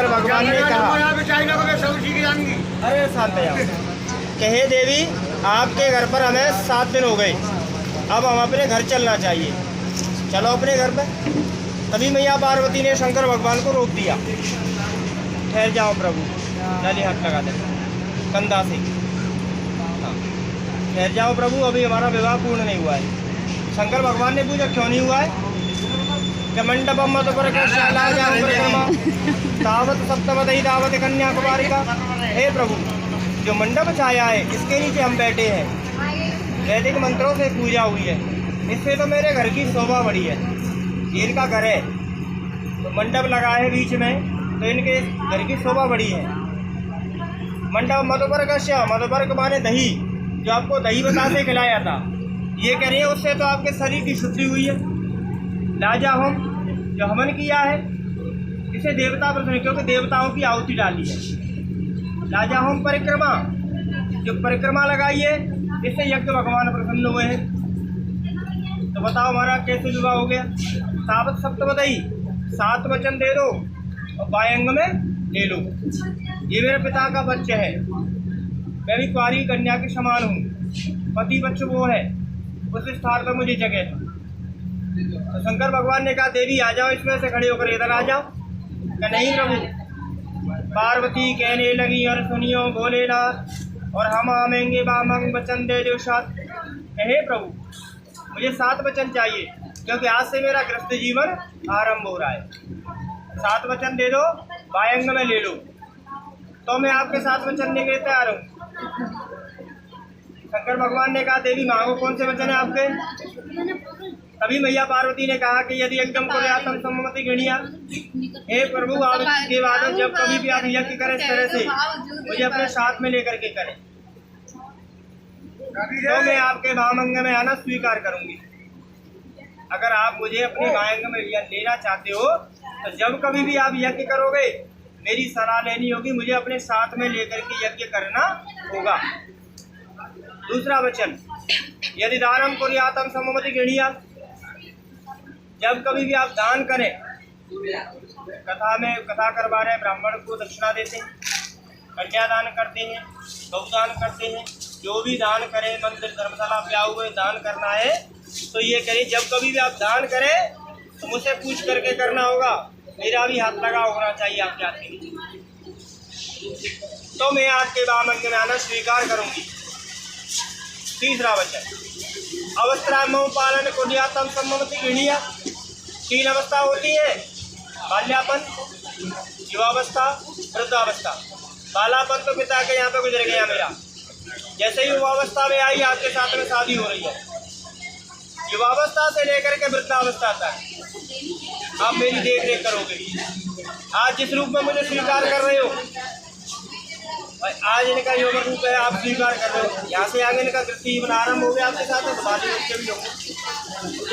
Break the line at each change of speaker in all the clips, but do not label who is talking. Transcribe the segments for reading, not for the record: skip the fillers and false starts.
भगवान ने कहा, अरे शांत जाओ, कहे देवी आपके घर पर हमें 7 दिन हो गए, अब हम अपने घर चलना चाहिए, चलो अपने घर पे। तभी मैया पार्वती ने शंकर भगवान को रोक दिया। ठहर जाओ प्रभु, डाली हाथ लगा दे कंधा से। हाँ, ठहर जाओ प्रभु, अभी हमारा विवाह पूर्ण नहीं हुआ है। शंकर भगवान ने पूछा क्यों नहीं हुआ है? कि मंडपम मत पर तावत सप्तमदई दावत कन्याकुमारी का। हे प्रभु, जो मंडप छाया है इसके नीचे हम बैठे हैं, वैदिक मंत्रों से पूजा हुई है, इससे तो मेरे घर की शोभा बढ़ी है। ये इनका घर है तो मंडप लगा है बीच में, तो इनके घर की शोभा बढ़ी है। मंडप मधुपर्कश्य, मधुपर्क माने दही, जो आपको दही बतासे खिलाया था, ये कह रही है उससे तो आपके शरीर की शुद्धि हुई है। लाजा होम, जो हवन किया है इसे देवता प्रसन्न, क्योंकि देवताओं की आहुति डाली है। लाजा होम परिक्रमा, जो परिक्रमा लगाई है इससे यज्ञ भगवान प्रसन्न हुए हैं। तो बताओ हमारा कैसे विवाह हो गया? तावत सप्तमदई, 7 वचन दे दो और बायंग में ले लो। ये मेरे पिता का बच्चे है, मैं भी कुंवारी कन्या के समान हूँ, पति बच्चे वो है, उस स्थान पर मुझे जगह है। तो शंकर भगवान ने कहा देवी आ जाओ, इसमें से खड़े होकर इधर आ जाओ। क्या नहीं प्रभु? पार्वती कहने लगी और सुनियो भोलेनाथ, और हम आमेंगे बामंग वचन दे दो 7। हे प्रभु, मुझे 7 वचन चाहिए, क्योंकि आज से मेरा गृहस्थ जीवन आरंभ हो रहा है। 7 वचन दे दो, बायंग में ले लो, तो मैं आपके 7 वचन लेके तैयार हूँ। शंकर भगवान ने कहा देवी मांगो, कौन से वचन है आपके? तभी मैया पार्वती ने कहा कि यदि एकदम को आत्म सम्मति गणिया, हे प्रभु आपके बाद जब कभी भी आप यज्ञ करें इस तरह से मुझे अपने साथ में लेकर के करें, तो मैं आपके भामंग में आना स्वीकार करूंगी। अगर आप मुझे अपने भामंग में लेना चाहते हो तो जब कभी भी आप यज्ञ करोगे मेरी सलाह लेनी होगी, मुझे अपने साथ में लेकर के यज्ञ करना होगा। दूसरा वचन, यदि दानम कुर्यातम सम्मति गणिया, जब कभी भी आप दान करें, कथा में कथा करवा रहे ब्राह्मण को दक्षिणा देते हैं, कन्यादान करते हैं, गौदान करते हैं, जो भी दान करें, मंदिर धर्मशाला ब्याह हुए दान करना है, तो ये करिए जब कभी भी आप दान करें तो मुझसे पूछ करके करना होगा, मेरा भी हाथ लगा होना चाहिए आपके हाथ के नीचे, तो मैं आपके बामंग में आना स्वीकार करूंगी। तीसरा वचन, अवस्था पालन कुर्यातम सम्मति गणिया। 3 अवस्था होती है, बाल्यापन, युवावस्था, वृद्धावस्था। बालापन तो पिता के यहाँ पे गुजर गया मेरा, जैसे ही युवावस्था में आई आपके साथ में शादी हो रही है। युवावस्था से लेकर के वृद्धावस्था तक आप मेरी देख रेख करोगे। आज जिस रूप में मुझे स्वीकार कर रहे हो, आज इनका योग रूप है, आप स्वीकार कर रहे हो। यहाँ से आगे इनका गृहस्थ जीवन आरंभ हो गया आपके साथ, तो बाकी बच्चे भी होंगे,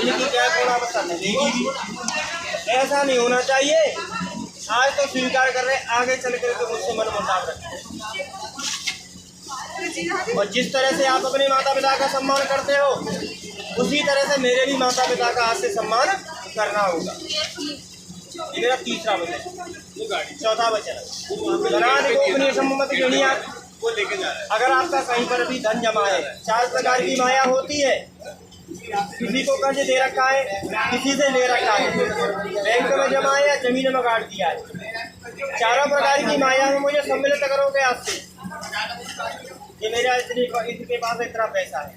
इनकी क्या गुणावस्था मिलेगी भी। ऐसा नहीं होना चाहिए। आज तो स्वीकार कर रहे, आगे चल कर तो मुझसे मन मुटाव रखें। और जिस तरह से आप अपने माता पिता का सम्मान करते हो, उसी तरह से मेरे भी माता पिता का आज से सम्मान करना होगा। ये मेरा तीसरा वचन। चौथा वचन, सम्मति गणिया। अगर आपका कहीं पर भी धन जमा है, 4 प्रकार की माया होती है। किसी को कर्ज दे रखा है, किसी से ले रखा है, बैंक में जमा है या जमीन में गाड़ दिया है। 4 प्रकार की माया में मुझे सम्मिलित करोगे आज से। ये मेरा इसके पास इतना पैसा है,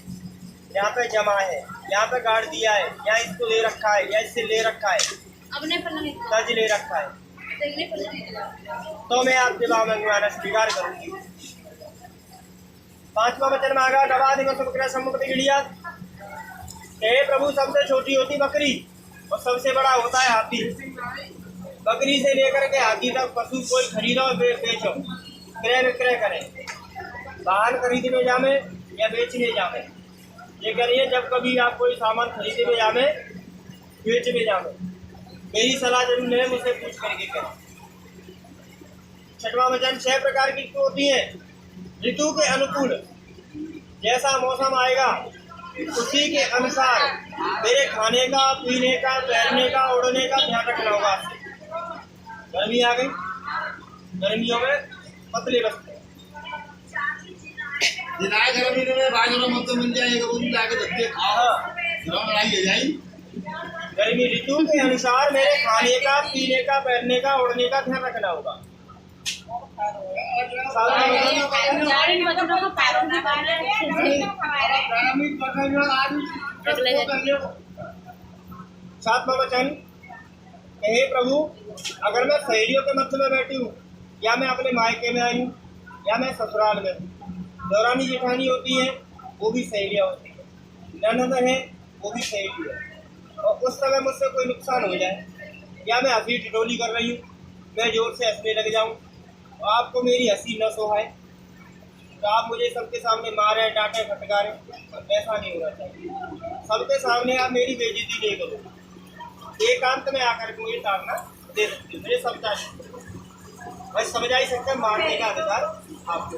यहाँ पे जमा है, यहाँ पे गाड़ दिया है, या इसको ले रखा है, या इससे ले रखा है, कर्ज ले रखा है, तो मैं आपके बामंग में आना स्वीकार करूंगी। 5वां वचन मांगा, सम्मति गणिया। हे प्रभु, सबसे छोटी होती बकरी और सबसे बड़ा होता है हाथी। बकरी से लेकर के हाथी तक पशु कोई खरीदो बेचो, क्रय विक्रय करे, वाहन खरीदने जामे या बेचने जामे। ये करिए जब कभी आप कोई सामान खरीदने जामे, बेचने जामे, मेरी सलाह जरूर ले, मुझसे पूछ करके करें। 6वां वचन, 6 प्रकार की होती है ऋतु के अनुकूल। जैसा मौसम आएगा उसी के अनुसार मेरे खाने का, पीने का, पहनने का, उड़ने का ध्यान रखना होगा। गर्मी आ गई, गर्मियों में पतले वस्त्र।
दिनाए गर्मी में बाजरा मत मिल जाएगा, वो भी जाके धक्के खाओ, लड़ाई हो जाएगी।
गर्मी ऋतु के अनुसार मेरे खाने का, पीने का, पहनने का, ओढ़ने का ध्यान रखना होगा। सातवां वचन, हे प्रभु, अगर मैं सहेलियों के मध्य में बैठी हूँ, या मैं अपने मायके में आई हूँ, या मैं ससुराल में हूँ, दौरानी जेठानी होती है, वो भी सहेलियाँ होती है, ननद है, वो भी सहेली है, और उस समय मुझसे कोई नुकसान हो जाए, या मैं हंसी ठिठोली कर रही हूँ, मैं जोर से हंसने लग जाऊँ, तो आपको मेरी हंसी न सोहाए, तो आप मुझे सबके सामने मारे, डांटे, फटकारे, ऐसा नहीं होना चाहिए। सबके सामने आप मेरी बेइज्जती नहीं करो, एकांत में आकर के मुझे ताड़ना दे सकते हो, मुझे समझा बस समझ ही सकते हैं, मारने का अधिकार आपको।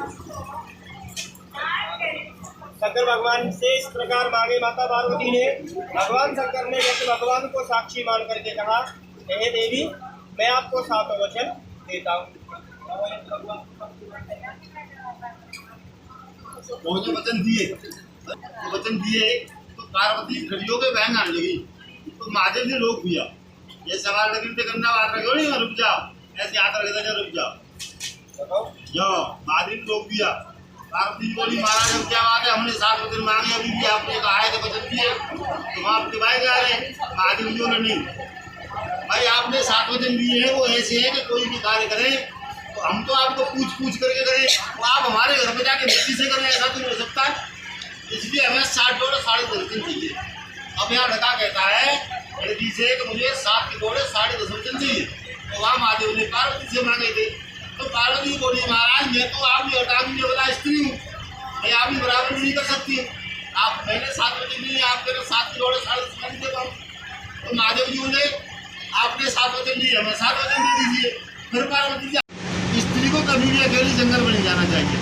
शंकर भगवान से इस प्रकार मांगे माता पार्वती ने। भगवान शंकर ने जैसे भगवान को साक्षी मान करके कहा, हे देवी, मैं आपको 7 वचन देता हूँ।
वचन दिए तो पार्वती खड़ियों के बहन आने लगी, तो महादेव ने रोक दिया, ये सवाल लगी करना बात रखो नहीं, रुक जाओ, ऐसे हाथ रख देना, रुक जाओ, जाओ। महादेव ने रोक दिया। पार्वती बोली, महाराज अब क्या बात है, हमने 7 वचन मांगे, अभी भी आपने कहा है तो वचन दिए, तो आप निभाए जा रहे हैं। महादेव जी ने नहीं, भाई आपने 7 वचन दिए हैं, वो ऐसे है कि कोई भी कार्य करें तो हम तो आपको पूछ करके करें, तो आप हमारे घर में जाके मिट्टी से करें, ऐसा तो हो सकता है। इसलिए हमें 60 जोड़े 10.5 वचन चाहिए। अब यहाँ लड़का कहता है लड़की से कि मुझे 7 जोड़े 10.5 वचन चाहिए, तो वहाँ महादेव ने पार्वती से मांगे थे, तो पार्वती बोली, महाराज मैं तो आप भी हटा दीजिए, बोला स्त्री हूँ, मैं आप भी बराबर नहीं कर सकती हूँ, आप मैंने 7 वचन दिए, आप मेरे 7 जोड़े 10.5 वचन दे पाऊँ। तो महादेव जी बोले, आपने 7 वचन दिए, हमें 7 वचन दे दीजिए। फिर पार्वती जी, स्त्री को कभी भी अकेली जंगल में नहीं जाना चाहिए।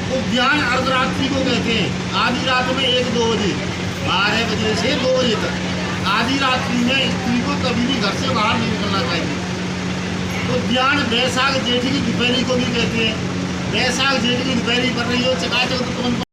तो ज्ञान अर्धरात्रि को कहते हैं, आधी रात में 1-2 बजे, 12 बजे से 2 बजे तक आधी रात्रि में स्त्री को कभी भी घर से बाहर नहीं निकलना चाहिए। तो ज्ञान बैसाख जेठ की दोपहरी को भी कहते हैं, बैसाख जेठ की दोपहरी पर रही हो चकाचक तो